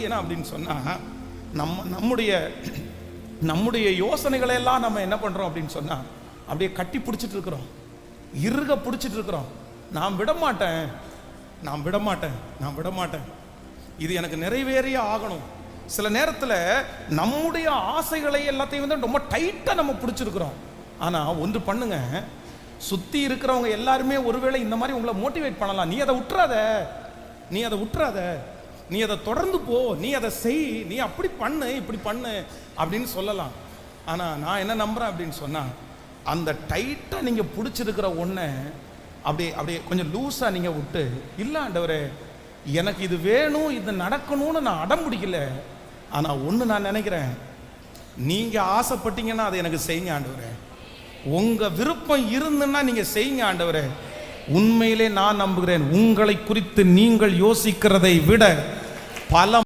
என்ன அப்படின்னு சொன்னா, நம்முடைய நம்முடைய யோசனைகளை எல்லாம் நம்ம என்ன பண்றோம் அப்படின்னு சொன்னா, அப்படியே கட்டி பிடிச்சிட்டு இருக்கிறோம், இறுக பிடிச்சிட்டு இருக்கிறோம். நான் விட மாட்டேன், நான் விட மாட்டேன், நான் விட மாட்டேன், இது எனக்கு நிறைவேறியே ஆகணும். சில நேரத்தில் நம்முடைய ஆசைகளை எல்லாத்தையும் வந்து ரொம்ப டைட்டாக நம்ம பிடிச்சிருக்கிறோம். ஆனால் ஒன்று பண்ணுங்க, சுற்றி இருக்கிறவங்க எல்லாருமே ஒருவேளை இந்த மாதிரி உங்களை மோட்டிவேட் பண்ணலாம். நீ அதை விட்டுறாத, நீ அதை விட்டுறாத, நீ அதை தொடர்ந்து போ, நீ அதை செய், நீ அப்படி பண்ணு, இப்படி பண்ணு அப்படின்னு சொல்லலாம். ஆனால் நான் என்ன நம்புகிறேன் அப்படின்னு சொன்னால், அந்த டைட்டாக நீங்கள் பிடிச்சிருக்கிற ஒன்றை அப்படியே அப்படியே கொஞ்சம் லூஸாக நீங்கள் விட்டு, இல்லை ஆண்டவரே எனக்கு இது வேணும், இது நடக்கணும்னு நான் அடம் பிடிக்கல, ஆனால் ஒன்று நான் நினைக்கிறேன், நீங்கள் ஆசைப்பட்டீங்கன்னா அதை எனக்கு செய்யுங்க ஆண்டவரே, உங்கள் விருப்பம் இருந்துன்னா நீங்கள் செய்யுங்க ஆண்டவரே. உண்மையிலே நான் நம்புகிறேன், உங்களை குறித்து நீங்கள் யோசிக்கிறதை விட பல